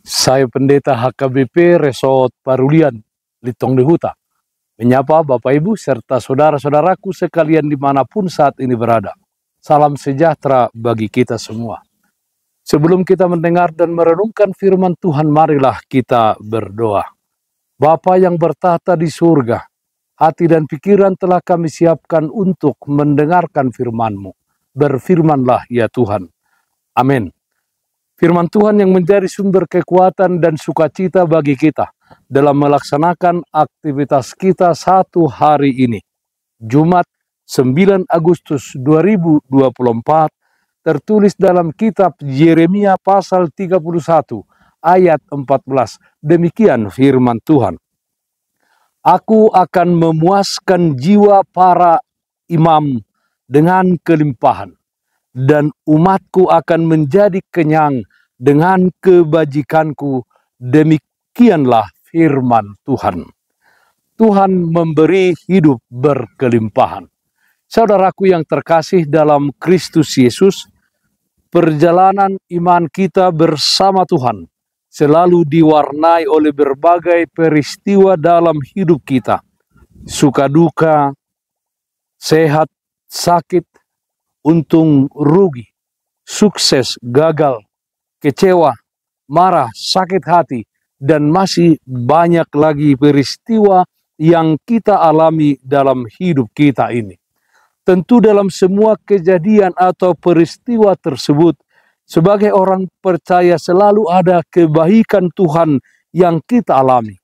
Saya Pendeta HKBP Resort Parulian, Litong de Huta, menyapa Bapak Ibu serta saudara-saudaraku sekalian dimanapun saat ini berada. Salam sejahtera bagi kita semua. Sebelum kita mendengar dan merenungkan firman Tuhan, marilah kita berdoa. Bapa yang bertahta di surga, hati dan pikiran telah kami siapkan untuk mendengarkan firman-Mu. Berfirmanlah ya Tuhan. Amin. Firman Tuhan yang menjadi sumber kekuatan dan sukacita bagi kita dalam melaksanakan aktivitas kita satu hari ini. Jumat 9 Agustus 2024 tertulis dalam kitab Yeremia pasal 31 ayat 14. Demikian firman Tuhan. Aku akan memuaskan jiwa para imam dengan kelimpahan, dan umatku akan menjadi kenyang dengan kebajikanku. Demikianlah firman Tuhan. Tuhan memberi hidup berkelimpahan. Saudaraku yang terkasih dalam Kristus Yesus, perjalanan iman kita bersama Tuhan selalu diwarnai oleh berbagai peristiwa dalam hidup kita. Suka duka, sehat, sakit, untung rugi, sukses, gagal, kecewa, marah, sakit hati, dan masih banyak lagi peristiwa yang kita alami dalam hidup kita ini. Tentu dalam semua kejadian atau peristiwa tersebut, sebagai orang percaya selalu ada kebaikan Tuhan yang kita alami.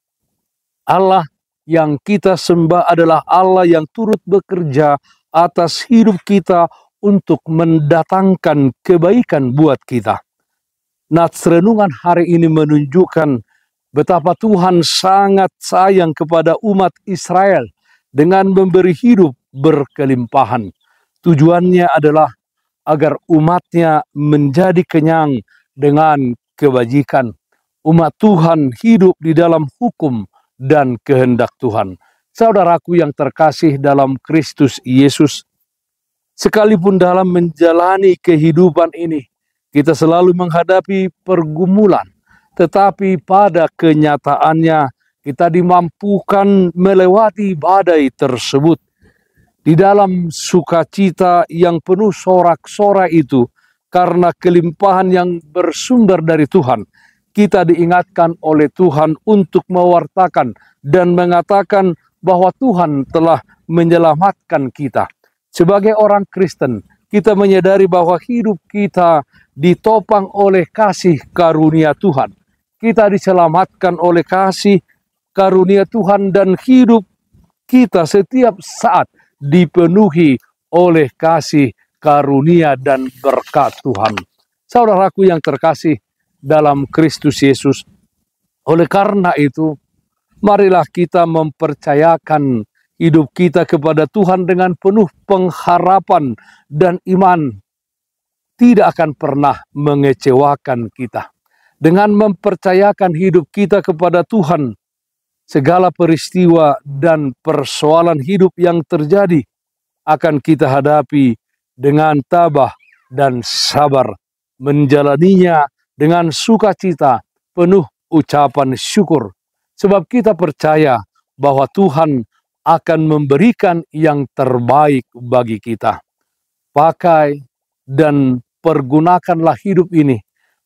Allah yang kita sembah adalah Allah yang turut bekerja atas hidup kita untuk mendatangkan kebaikan buat kita. Nats renungan hari ini menunjukkan betapa Tuhan sangat sayang kepada umat Israel dengan memberi hidup berkelimpahan. Tujuannya adalah agar umatnya menjadi kenyang dengan kebajikan. Umat Tuhan hidup di dalam hukum dan kehendak Tuhan. Saudaraku yang terkasih dalam Kristus Yesus, sekalipun dalam menjalani kehidupan ini, kita selalu menghadapi pergumulan, tetapi pada kenyataannya kita dimampukan melewati badai tersebut. Di dalam sukacita yang penuh sorak-sorai itu, karena kelimpahan yang bersumber dari Tuhan, kita diingatkan oleh Tuhan untuk mewartakan dan mengatakan bahwa Tuhan telah menyelamatkan kita. Sebagai orang Kristen, kita menyadari bahwa hidup kita ditopang oleh kasih karunia Tuhan. Kita diselamatkan oleh kasih karunia Tuhan, dan hidup kita setiap saat dipenuhi oleh kasih karunia dan berkat Tuhan. Saudaraku yang terkasih dalam Kristus Yesus, oleh karena itu, marilah kita mempercayakan hidup kita kepada Tuhan dengan penuh pengharapan, dan iman tidak akan pernah mengecewakan kita. Dengan mempercayakan hidup kita kepada Tuhan, segala peristiwa dan persoalan hidup yang terjadi akan kita hadapi dengan tabah dan sabar, menjalaninya dengan sukacita, penuh ucapan syukur. Sebab kita percaya bahwa Tuhan akan memberikan yang terbaik bagi kita. Pakai dan pergunakanlah hidup ini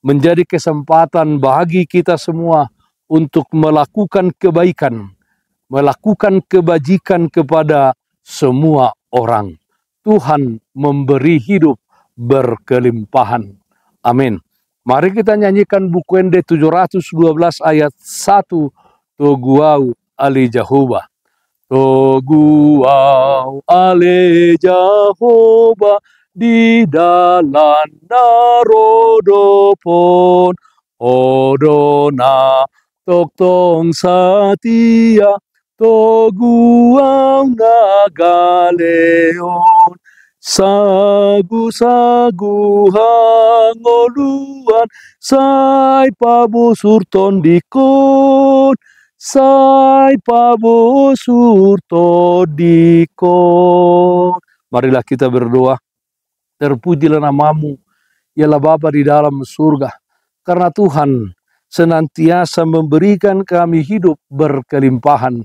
menjadi kesempatan bagi kita semua untuk melakukan kebaikan, melakukan kebajikan kepada semua orang. Tuhan memberi hidup berkelimpahan. Amin. Mari kita nyanyikan buku Ende 712 ayat 1. Toguau ale Jehovah. Toguau ale Jehovah, di dalam narodopon odona tok tong satia toguau nagaleon sagu-sagu hangoluan sai pabusur tondikon sai pabusur tondikon. Marilah kita berdoa. Terpujilah namamu, ialah Bapa di dalam surga, karena Tuhan senantiasa memberikan kami hidup berkelimpahan.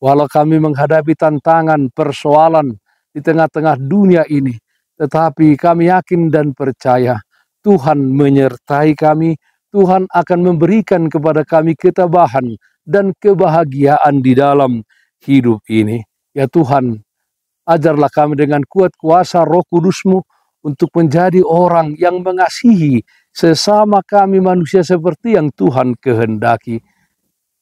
Walau kami menghadapi tantangan, persoalan di tengah-tengah dunia ini, tetapi kami yakin dan percaya Tuhan menyertai kami. Tuhan akan memberikan kepada kami ketabahan dan kebahagiaan di dalam hidup ini. Ya Tuhan, ajarlah kami dengan kuat kuasa Roh Kudus-Mu untuk menjadi orang yang mengasihi sesama kami manusia seperti yang Tuhan kehendaki.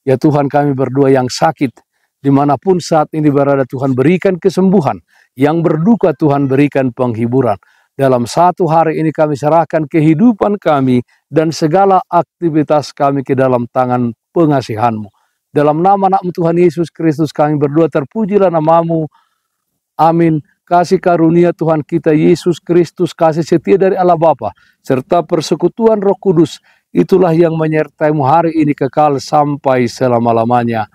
Ya Tuhan, kami berdua yang sakit, dimanapun saat ini berada, Tuhan berikan kesembuhan. Yang berduka Tuhan berikan penghiburan. Dalam satu hari ini kami serahkan kehidupan kami dan segala aktivitas kami ke dalam tangan pengasihan-Mu. Dalam nama anak-Mu Tuhan Yesus Kristus kami berdoa, terpujilah nama-Mu. Amin. Kasih karunia Tuhan kita Yesus Kristus, kasih setia dari Allah Bapa, serta persekutuan Roh Kudus, itulah yang menyertai-Mu hari ini kekal sampai selama-lamanya.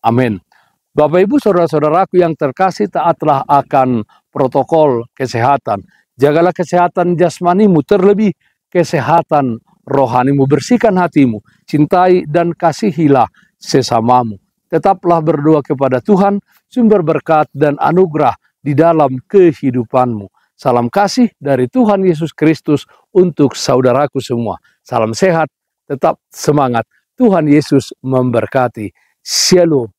Amin. Bapak Ibu saudara-saudaraku yang terkasih, taatlah akan protokol kesehatan. Jagalah kesehatan jasmanimu, terlebih kesehatan rohanimu. Bersihkan hatimu, cintai dan kasihilah sesamamu. Tetaplah berdoa kepada Tuhan, sumber berkat dan anugerah di dalam kehidupanmu. Salam kasih dari Tuhan Yesus Kristus untuk saudaraku semua. Salam sehat, tetap semangat. Tuhan Yesus memberkati. Shalom.